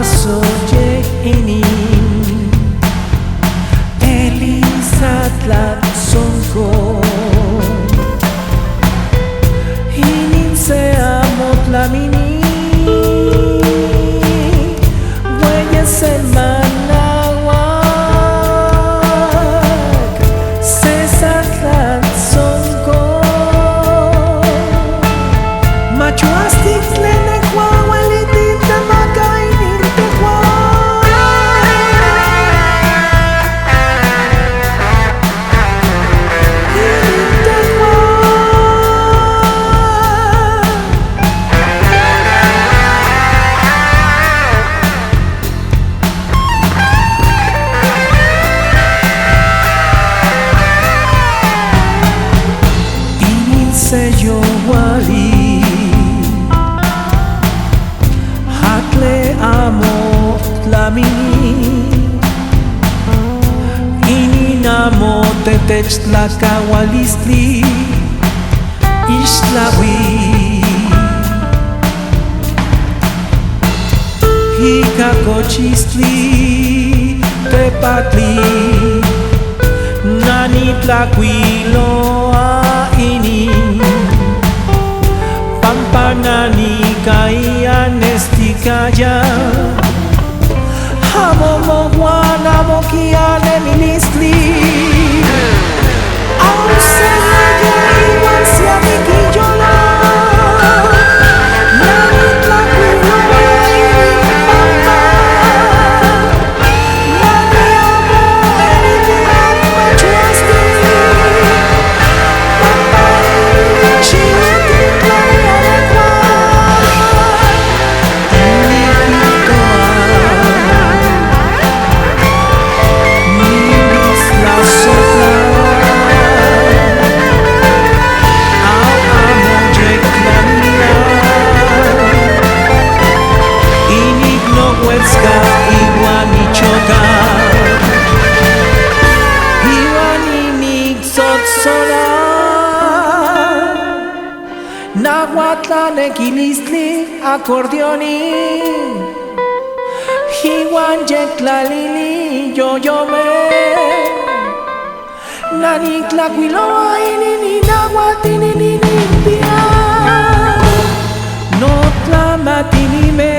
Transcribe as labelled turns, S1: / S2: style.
S1: Asoye ini Elisatlat sonko Inin se amot lamini Huellas en Manawak Sesatlat sonko Machuastik lene huawalitin tamakainin tekwa Seyo wali Hakle amo tlamini Ininamo tetech tlakawalistli Ixtlawi Hikakochistli Tepatli Nani tlakuilo ini Pampanani kaian estikaya Hamo mohuana mokiane ministli Ausenaya iwan siamikiyola Nani tlakuilo ini pampa Nani amo enitian machuasti Pampa ini shiutin tlakuilo Nahuatlan equilistli acordeoni Hiwan yeklalili yoyome Nani tlacuiloa inini nahuatini limpia No tlamatini me